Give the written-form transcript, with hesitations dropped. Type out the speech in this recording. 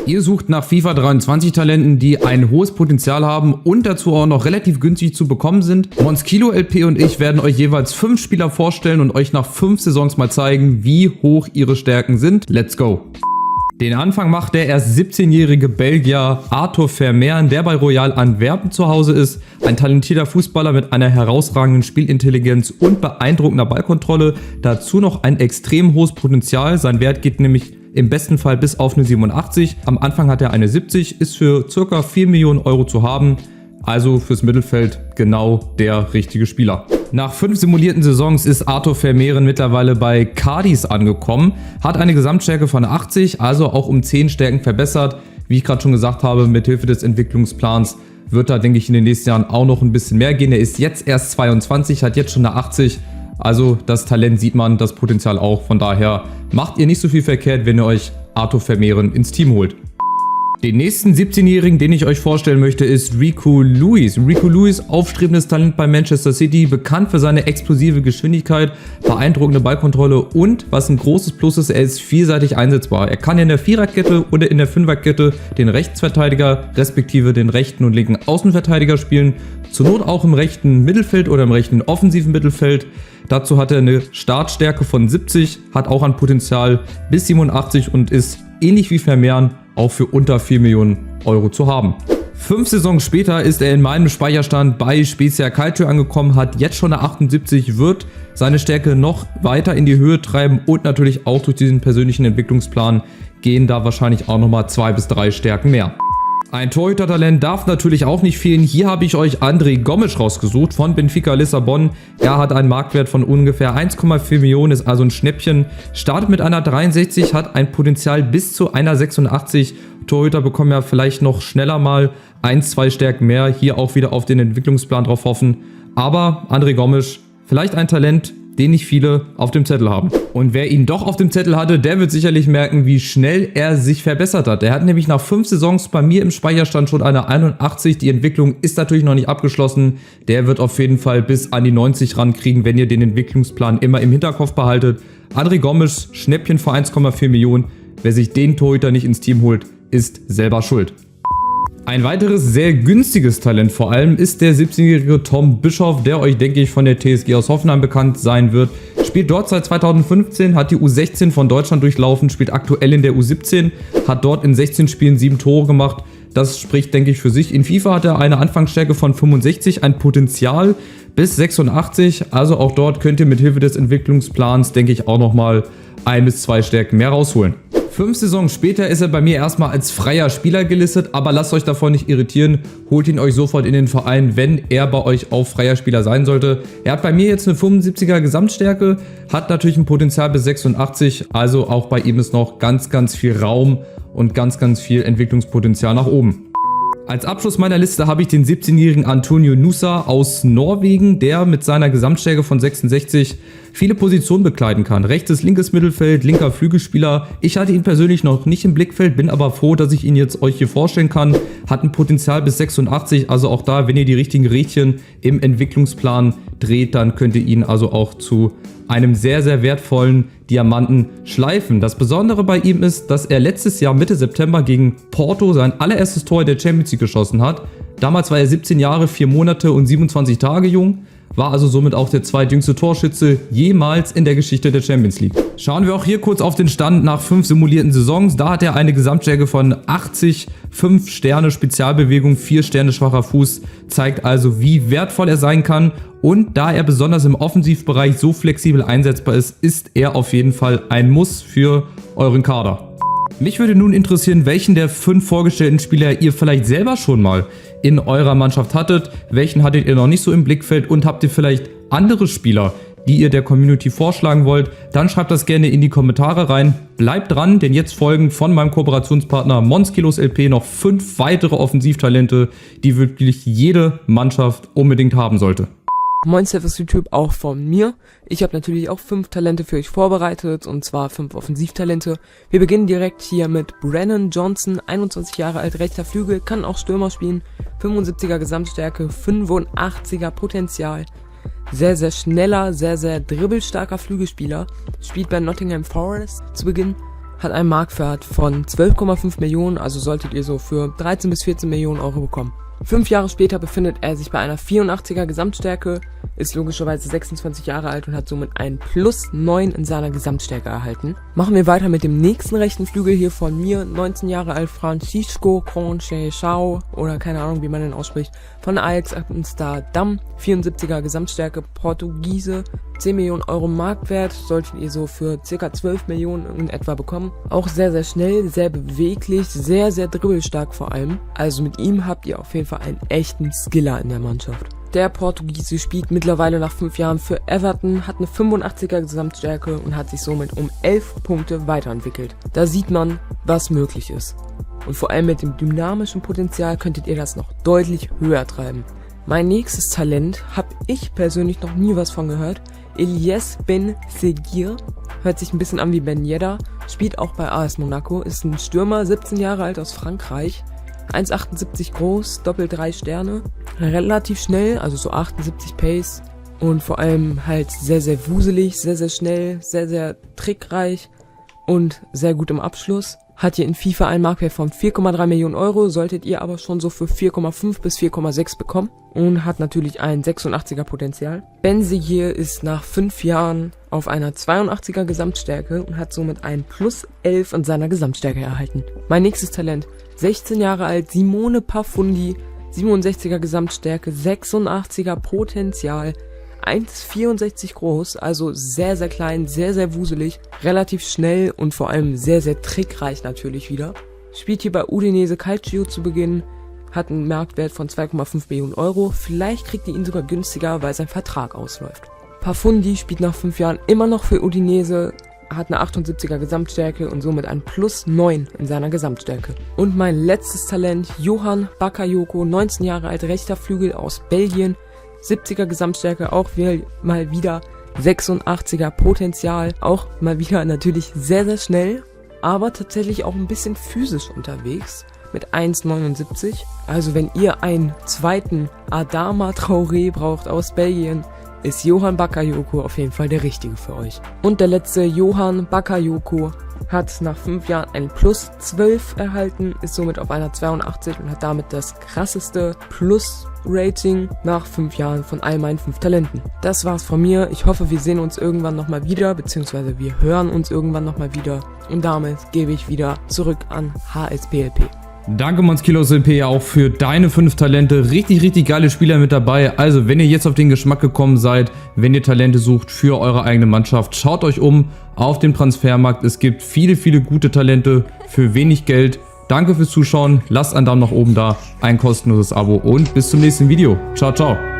Ihr sucht nach FIFA 23 Talenten, die ein hohes Potenzial haben und dazu auch noch relativ günstig zu bekommen sind. Monskilo LP und ich werden euch jeweils 5 Spieler vorstellen und euch nach 5 Saisons mal zeigen, wie hoch ihre Stärken sind. Let's go! Den Anfang macht der erst 17-jährige Belgier Arthur Vermeeren, der bei Royal Antwerpen zu Hause ist. Ein talentierter Fußballer mit einer herausragenden Spielintelligenz und beeindruckender Ballkontrolle. Dazu noch ein extrem hohes Potenzial. Sein Wert geht nämlich im besten Fall bis auf eine 87. Am Anfang hat er eine 70, ist für ca. 4 Millionen Euro zu haben. Also fürs Mittelfeld genau der richtige Spieler. Nach 5 simulierten Saisons ist Arthur Vermeeren mittlerweile bei Cadiz angekommen, hat eine Gesamtstärke von 80, also auch um 10 Stärken verbessert. Wie ich gerade schon gesagt habe, mit Hilfe des Entwicklungsplans wird da, denke ich, in den nächsten Jahren auch noch ein bisschen mehr gehen. Er ist jetzt erst 22, hat jetzt schon eine 80. Also das Talent sieht man, das Potenzial auch. Von daher macht ihr nicht so viel verkehrt, wenn ihr euch Arthur Vermeeren ins Team holt. Den nächsten 17-Jährigen, den ich euch vorstellen möchte, ist Rico Lewis. Rico Lewis, aufstrebendes Talent bei Manchester City, bekannt für seine explosive Geschwindigkeit, beeindruckende Ballkontrolle und, was ein großes Plus ist, er ist vielseitig einsetzbar. Er kann in der Viererkette oder in der Fünferkette den Rechtsverteidiger respektive den rechten und linken Außenverteidiger spielen, zur Not auch im rechten Mittelfeld oder im rechten offensiven Mittelfeld. Dazu hat er eine Startstärke von 70, hat auch ein Potenzial bis 87 und ist ähnlich wie Vermeeren auch für unter 4 Millionen Euro zu haben. 5 Saisons später ist er in meinem Speicherstand bei Spezia Calcio angekommen, hat jetzt schon eine 78, wird seine Stärke noch weiter in die Höhe treiben und natürlich auch durch diesen persönlichen Entwicklungsplan gehen da wahrscheinlich auch nochmal 2 bis 3 Stärken mehr. Ein Torhüter-Talent darf natürlich auch nicht fehlen. Hier habe ich euch André Gomes rausgesucht von Benfica Lissabon. Er hat einen Marktwert von ungefähr 1,4 Millionen, ist also ein Schnäppchen. Startet mit einer 63, hat ein Potenzial bis zu einer 86. Torhüter bekommen ja vielleicht noch schneller mal 1-2 Stärken mehr. Hier auch wieder auf den Entwicklungsplan drauf hoffen. Aber André Gomes, vielleicht ein Talent, den nicht viele auf dem Zettel haben. Und wer ihn doch auf dem Zettel hatte, der wird sicherlich merken, wie schnell er sich verbessert hat. Er hat nämlich nach 5 Saisons bei mir im Speicherstand schon eine 81. Die Entwicklung ist natürlich noch nicht abgeschlossen. Der wird auf jeden Fall bis an die 90 rankriegen, wenn ihr den Entwicklungsplan immer im Hinterkopf behaltet. André Gomes, Schnäppchen für 1,4 Millionen. Wer sich den Torhüter nicht ins Team holt, ist selber schuld. Ein weiteres sehr günstiges Talent vor allem ist der 17-jährige Tom Bischoff, der euch, denke ich, von der TSG aus Hoffenheim bekannt sein wird. Spielt dort seit 2015, hat die U16 von Deutschland durchlaufen, spielt aktuell in der U17, hat dort in 16 Spielen 7 Tore gemacht. Das spricht, denke ich, für sich. In FIFA hat er eine Anfangsstärke von 65, ein Potenzial bis 86. Also auch dort könnt ihr mit Hilfe des Entwicklungsplans, denke ich, auch nochmal 1 bis 2 Stärken mehr rausholen. 5 Saisons später ist er bei mir erstmal als freier Spieler gelistet, aber lasst euch davon nicht irritieren, holt ihn euch sofort in den Verein, wenn er bei euch auch freier Spieler sein sollte. Er hat bei mir jetzt eine 75er Gesamtstärke, hat natürlich ein Potenzial bis 86, also auch bei ihm ist noch ganz, ganz viel Raum und ganz, ganz viel Entwicklungspotenzial nach oben. Als Abschluss meiner Liste habe ich den 17-jährigen Antonio Nusa aus Norwegen, der mit seiner Gesamtstärke von 66 viele Positionen bekleiden kann. Rechtes, linkes Mittelfeld, linker Flügelspieler. Ich hatte ihn persönlich noch nicht im Blickfeld, bin aber froh, dass ich ihn jetzt euch hier vorstellen kann. Hat ein Potenzial bis 86, also auch da, wenn ihr die richtigen Rädchen im Entwicklungsplan dreht, dann könnt ihr ihn also auch zu einem sehr, sehr wertvollen Diamanten schleifen. Das Besondere bei ihm ist, dass er letztes Jahr Mitte September gegen Porto sein allererstes Tor in der Champions League geschossen hat. Damals war er 17 Jahre, 4 Monate und 27 Tage jung, war also somit auch der zweitjüngste Torschütze jemals in der Geschichte der Champions League. Schauen wir auch hier kurz auf den Stand nach 5 simulierten Saisons. Da hat er eine Gesamtstärke von 80, 5 Sterne Spezialbewegung, 4 Sterne schwacher Fuß, zeigt also, wie wertvoll er sein kann. Und da er besonders im Offensivbereich so flexibel einsetzbar ist, ist er auf jeden Fall ein Muss für euren Kader. Mich würde nun interessieren, welchen der 5 vorgestellten Spieler ihr vielleicht selber schon mal in eurer Mannschaft hattet, welchen hattet ihr noch nicht so im Blickfeld und habt ihr vielleicht andere Spieler, die ihr der Community vorschlagen wollt, dann schreibt das gerne in die Kommentare rein. Bleibt dran, denn jetzt folgen von meinem Kooperationspartner Monskilo LP noch 5 weitere Offensivtalente, die wirklich jede Mannschaft unbedingt haben sollte. Moin Servus YouTube, auch von mir. Ich habe natürlich auch 5 Talente für euch vorbereitet, und zwar 5 Offensivtalente. Wir beginnen direkt hier mit Brennan Johnson, 21 Jahre alt, rechter Flügel, kann auch Stürmer spielen, 75er Gesamtstärke, 85er Potenzial. Sehr, sehr schneller, sehr, sehr dribbelstarker Flügelspieler, spielt bei Nottingham Forest zu Beginn hat einen Marktwert von 12,5 Millionen, also solltet ihr so für 13 bis 14 Millionen Euro bekommen. 5 Jahre später befindet er sich bei einer 84er Gesamtstärke, ist logischerweise 26 Jahre alt und hat somit einen +9 in seiner Gesamtstärke erhalten. Machen wir weiter mit dem nächsten rechten Flügel hier von mir, 19 Jahre alt, Francisco Conceição, oder keine Ahnung, wie man den ausspricht, von Ajax Amsterdam, 74er Gesamtstärke, Portugiese, 10 Millionen Euro Marktwert, solltet ihr so für ca. 12 Millionen in etwa bekommen. Auch sehr, sehr schnell, sehr beweglich, sehr, sehr dribbelstark vor allem. Also mit ihm habt ihr auf jeden Fall einen echten Skiller in der Mannschaft. Der Portugiese spielt mittlerweile nach 5 Jahren für Everton, hat eine 85er Gesamtstärke und hat sich somit um 11 Punkte weiterentwickelt. Da sieht man, was möglich ist. Und vor allem mit dem dynamischen Potenzial könntet ihr das noch deutlich höher treiben. Mein nächstes Talent habe ich persönlich noch nie was von gehört. Elias Ben Seguir, hört sich ein bisschen an wie Ben Yedder, spielt auch bei AS Monaco, ist ein Stürmer, 17 Jahre alt aus Frankreich, 1,78 groß, doppelt 3 Sterne, relativ schnell, also so 78 Pace und vor allem halt sehr, sehr wuselig, sehr, sehr schnell, sehr, sehr trickreich und sehr gut im Abschluss. Hat hier in FIFA einen Marktwert von 4,3 Millionen Euro, solltet ihr aber schon so für 4,5 bis 4,6 bekommen und hat natürlich ein 86er Potenzial. Ben Seguir ist nach 5 Jahren auf einer 82er Gesamtstärke und hat somit ein +11 in seiner Gesamtstärke erhalten. Mein nächstes Talent, 16 Jahre alt, Simone Pafundi, 67er Gesamtstärke, 86er Potenzial, 1,64 groß, also sehr, sehr klein, sehr, sehr wuselig, relativ schnell und vor allem sehr, sehr trickreich natürlich wieder. Spielt hier bei Udinese Calcio zu Beginn, hat einen Marktwert von 2,5 Millionen Euro, vielleicht kriegt ihr ihn sogar günstiger, weil sein Vertrag ausläuft. Pafundi spielt nach 5 Jahren immer noch für Udinese, hat eine 78er Gesamtstärke und somit ein +9 in seiner Gesamtstärke. Und mein letztes Talent, Johan Bakayoko, 19 Jahre alt, rechter Flügel aus Belgien, 70er Gesamtstärke, auch mal wieder 86er Potenzial, auch mal wieder natürlich sehr, sehr schnell, aber tatsächlich auch ein bisschen physisch unterwegs mit 1,79. Also wenn ihr einen zweiten Adama Traoré braucht aus Belgien, ist Johan Bakayoko auf jeden Fall der Richtige für euch. Und der letzte, Johan Bakayoko, hat nach 5 Jahren ein +12 erhalten, ist somit auf einer 82 und hat damit das krasseste Plus-Rating nach 5 Jahren von all meinen 5 Talenten. Das war's von mir. Ich hoffe, wir sehen uns irgendwann nochmal wieder, beziehungsweise wir hören uns irgendwann nochmal wieder. Und damit gebe ich wieder zurück an HSPLP. Danke Monskilos LP auch für deine 5 Talente. Richtig, richtig geile Spieler mit dabei. Also, wenn ihr jetzt auf den Geschmack gekommen seid, wenn ihr Talente sucht für eure eigene Mannschaft, schaut euch um auf dem Transfermarkt. Es gibt viele, viele gute Talente für wenig Geld. Danke fürs Zuschauen. Lasst einen Daumen nach oben da, ein kostenloses Abo und bis zum nächsten Video. Ciao, ciao.